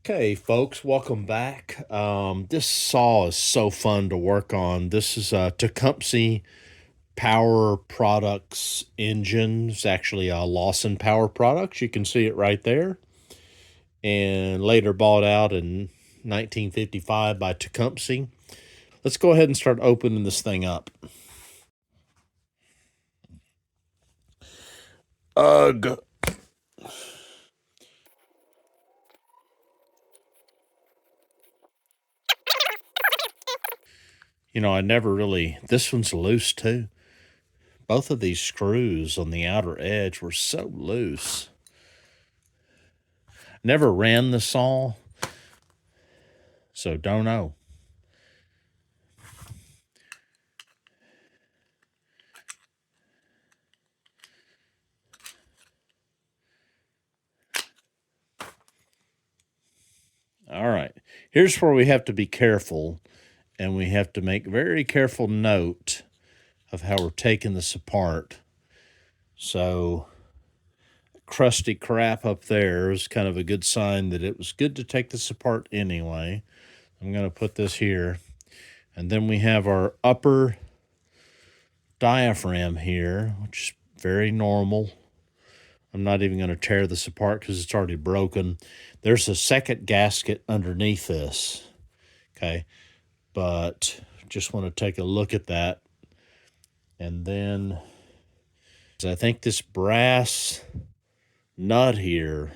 Okay, folks, welcome back. This saw is so fun to work on. This is a Tecumseh Power Products engine. It's actually a Lauson Power Products. You can see it right there. And later bought out in 1955 by Tecumseh. Let's go ahead and start opening this thing up. Ugh. You know, I never really, this one's loose too. Both of these screws on the outer edge were so loose. Never ran the saw, so don't know. All right, here's where we have to be careful, and we have to make very careful note of how we're taking this apart. So, crusty crap up there is kind of a good sign that it was good to take this apart anyway. I'm going to put this here. And then we have our upper diaphragm here, which is very normal. I'm not even going to tear this apart because it's already broken. There's a second gasket underneath this, okay? But just want to take a look at that. And then I think this brass nut here,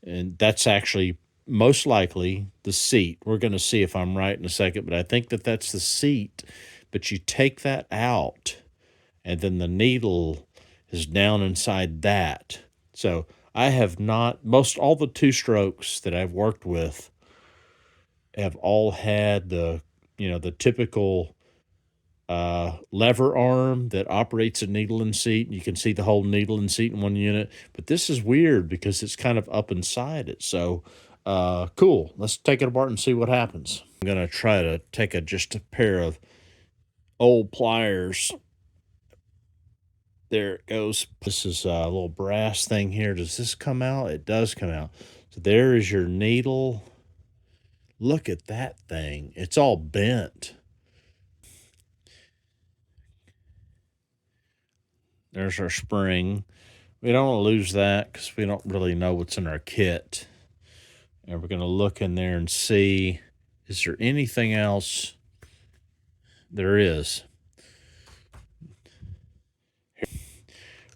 and that's actually most likely the seat. We're going to see if I'm right in a second, but I think that that's the seat. But you take that out, and then the needle is down inside that. So I have not, all the two strokes that I've worked with have all had the, the typical lever arm that operates a needle and seat. You can see the whole needle and seat in one unit, but this is weird because it's kind of up inside it. So cool. Let's take it apart and see what happens. I'm going to try to take just a pair of old pliers. There it goes. This is a little brass thing here. Does this come out? It does come out. So there is your needle. Look at that thing. It's all bent. There's our spring. We don't want to lose that because we don't really know what's in our kit. And we're going to look in there and see, is there anything else? There is.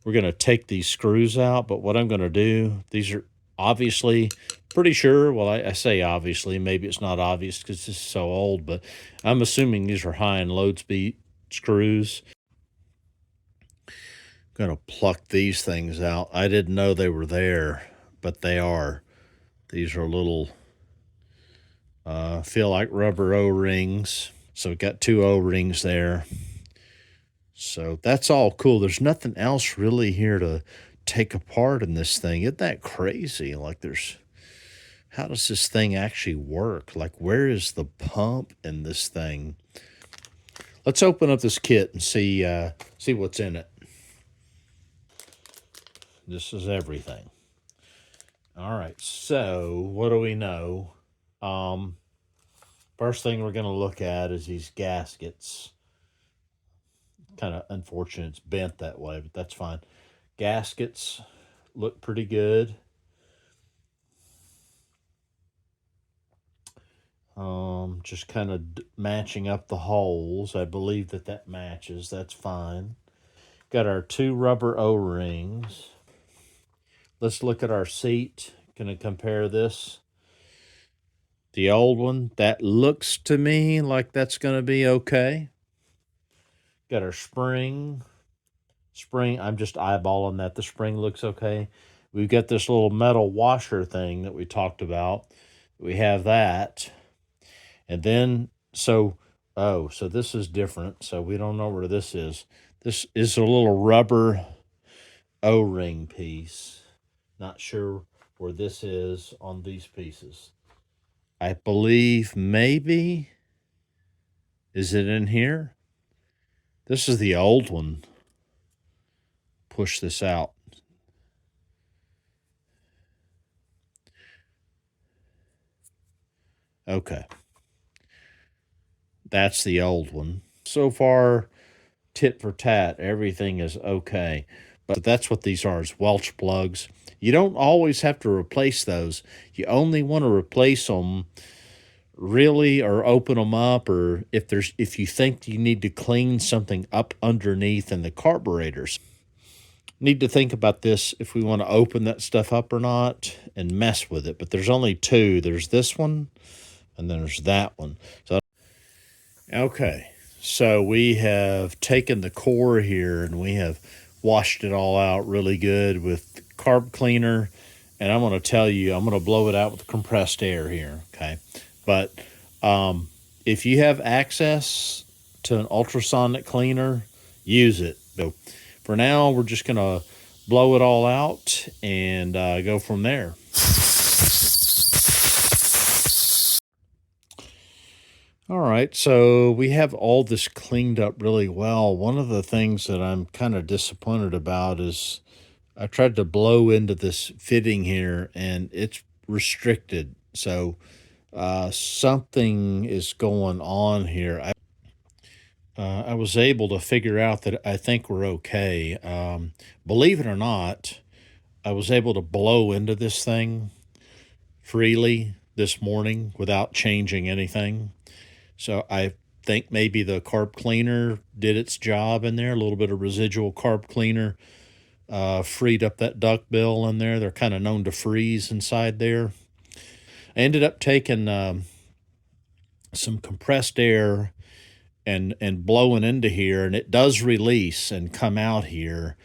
We're going to take these screws out, but what I'm going to do, these are obviously, pretty sure, well, I say obviously, maybe it's not obvious because this is so old, but I'm assuming these are high and low speed screws. I'm going to pluck these things out. I didn't know they were there, but they are. These are little, feel like rubber O-rings. So we've got two O-rings there. So that's all cool. There's nothing else really here to take apart in this thing. Isn't that crazy? Like how does this thing actually work? Like where is the pump in this thing? Let's open up this kit and see what's in it. This is everything. All right, so what do we know? First thing we're going to look at is these gaskets. Kind of unfortunate it's bent that way, but that's fine. Gaskets look pretty good. Just kind of matching up the holes. I believe that matches. That's fine. Got our two rubber O-rings. Let's look at our seat. Gonna compare this. The old one, that looks to me like that's gonna be okay. Got our spring. I'm just eyeballing that. The spring looks okay. We've got this little metal washer thing that we talked about. We have that. And then, so this is different. So we don't know where this is. This is a little rubber O-ring piece. Not sure where this is on these pieces. I believe maybe, is it in here? This is the old one. Push this out. Okay. That's the old one. So far, tit for tat, everything is okay. But that's what these are, is Welch plugs. You don't always have to replace those. You only want to replace them really, or open them up, or if you think you need to clean something up underneath in the carburetors. Need to think about this if we want to open that stuff up or not and mess with it. But there's only two. There's this one and then there's that one. So okay, so we have taken the core here and we have washed it all out really good with carb cleaner. And I'm going to tell you, I'm going to blow it out with compressed air here, okay? But if you have access to an ultrasonic cleaner, use it. So for now, we're just going to blow it all out and go from there. All right, so we have all this cleaned up really well. One of the things that I'm kind of disappointed about is I tried to blow into this fitting here and it's restricted. So something is going on here. I was able to figure out that I think we're okay. Believe it or not, I was able to blow into this thing freely this morning without changing anything. So I think maybe the carb cleaner did its job in there. A little bit of residual carb cleaner freed up that duct bill in there. They're kind of known to freeze inside there. I ended up taking some compressed air and blowing into here, and it does release and come out here.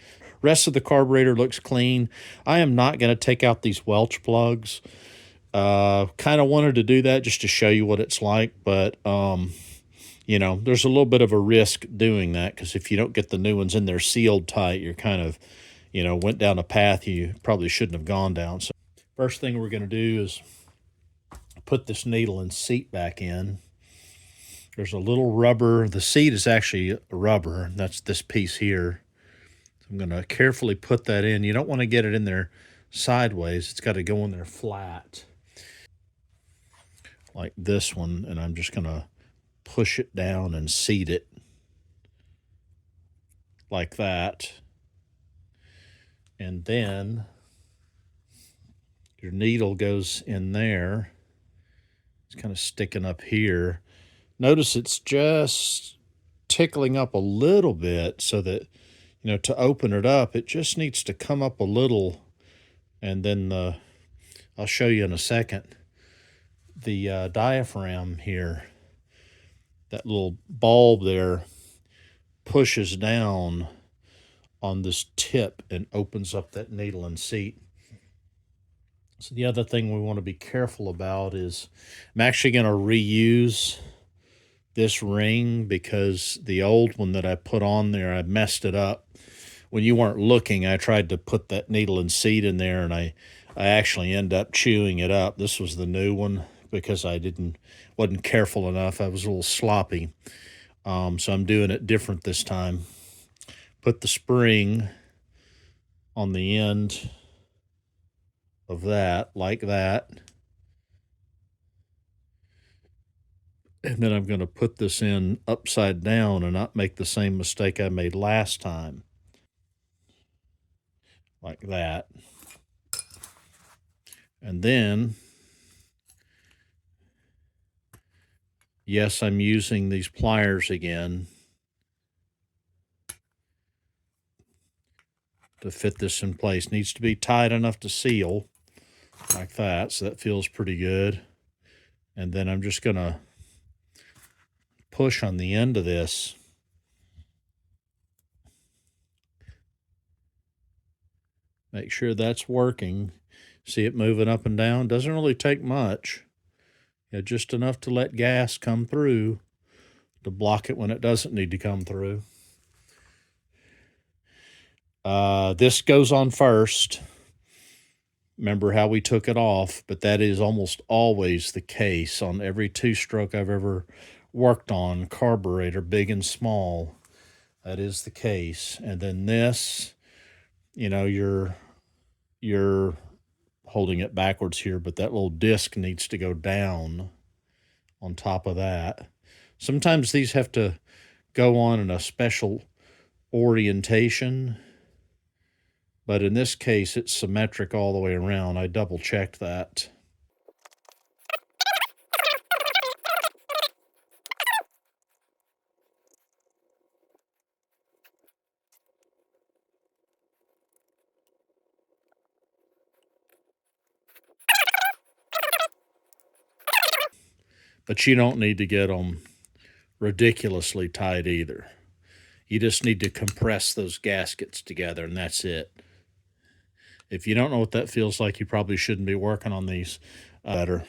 Rest of the carburetor looks clean. I am not going to take out these Welch plugs. Kind of wanted to do that just to show you what it's like, but you know, there's a little bit of a risk doing that because if you don't get the new ones in there sealed tight, you're kind of, you know, went down a path you probably shouldn't have gone down. So first thing we're going to do is put this needle and seat back in. There's a little rubber. The seat is actually rubber. That's this piece here. So I'm going to carefully put that in. You don't want to get it in there sideways. It's got to go in there flat like this one. And I'm just going to push it down and seat it like that. And then your needle goes in there. It's kind of sticking up here. Notice it's just tickling up a little bit so that, you know, to open it up, it just needs to come up a little. And then I'll show you in a second. The diaphragm here, that little bulb there, pushes down on this tip and opens up that needle and seat. So the other thing we want to be careful about is I'm actually going to reuse this ring because the old one that I put on there, I messed it up. When you weren't looking, I tried to put that needle and seat in there and I actually end up chewing it up. This was the new one because I wasn't careful enough. I was a little sloppy. So I'm doing it different this time. Put the spring on the end of that, like that. And then I'm going to put this in upside down and not make the same mistake I made last time. Like that. And then, yes, I'm using these pliers again to fit this in place. Needs to be tight enough to seal, like that, so that feels pretty good. And then I'm just going to push on the end of this. Make sure that's working. See it moving up and down? Doesn't really take much. Yeah, just enough to let gas come through to block it when it doesn't need to come through. This goes on first. Remember how we took it off, but that is almost always the case on every two-stroke I've ever worked on, carburetor, big and small. That is the case. And then this, you know, you're holding it backwards here, but that little disc needs to go down on top of that. Sometimes these have to go on in a special orientation, but in this case, it's symmetric all the way around. I double-checked that. But you don't need to get them ridiculously tight either. You just need to compress those gaskets together, and that's it. If you don't know what that feels like, you probably shouldn't be working on these better.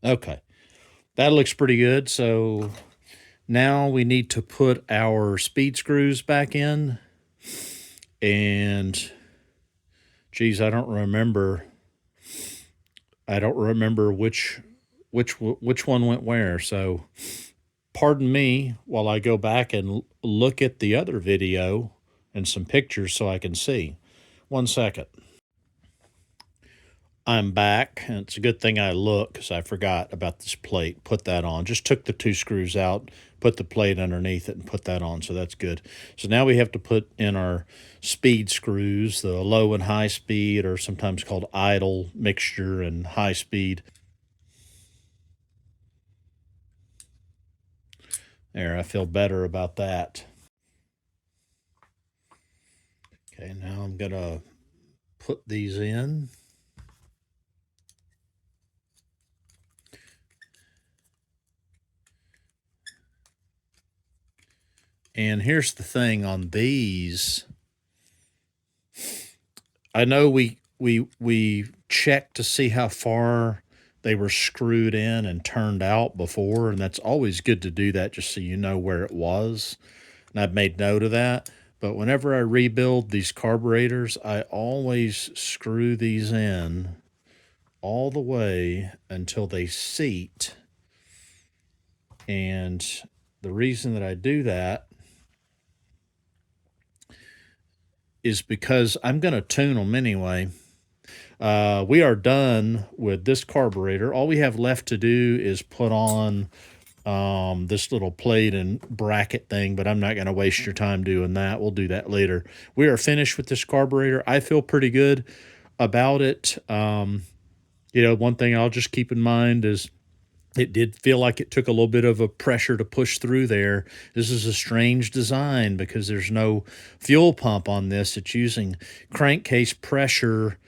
Okay, that looks pretty good. So now we need to put our speed screws back in. And geez, I don't remember which one went where. So pardon me while I go back and look at the other video and some pictures so I can see. 1 second. I'm back, and it's a good thing I look because I forgot about this plate. Put that on. Just took the 2 screws out, put the plate underneath it, and put that on, so that's good. So now we have to put in our speed screws, the low and high speed, or sometimes called idle, mixture, and high speed. There, I feel better about that. Okay, now I'm going to put these in. And here's the thing on these. I know we checked to see how far they were screwed in and turned out before, and that's always good to do that just so you know where it was. And I've made note of that. But whenever I rebuild these carburetors, I always screw these in all the way until they seat. And the reason that I do that is because I'm going to tune them anyway. We are done with this carburetor. All we have left to do is put on this little plate and bracket thing, but I'm not going to waste your time doing that. We'll do that later. We are finished with this carburetor. I feel pretty good about it. You know, one thing I'll just keep in mind is it did feel like it took a little bit of a pressure to push through there. This is a strange design because there's no fuel pump on this. It's using crankcase pressure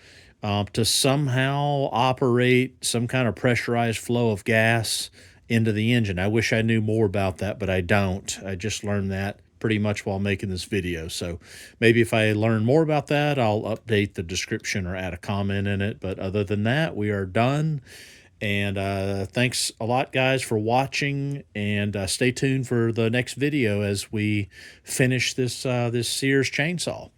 to somehow operate some kind of pressurized flow of gas into the engine. I wish I knew more about that, but I don't. I just learned that pretty much while making this video. So maybe if I learn more about that, I'll update the description or add a comment in it. But other than that, we are done. And thanks a lot, guys, for watching. And stay tuned for the next video as we finish this this Sears chainsaw.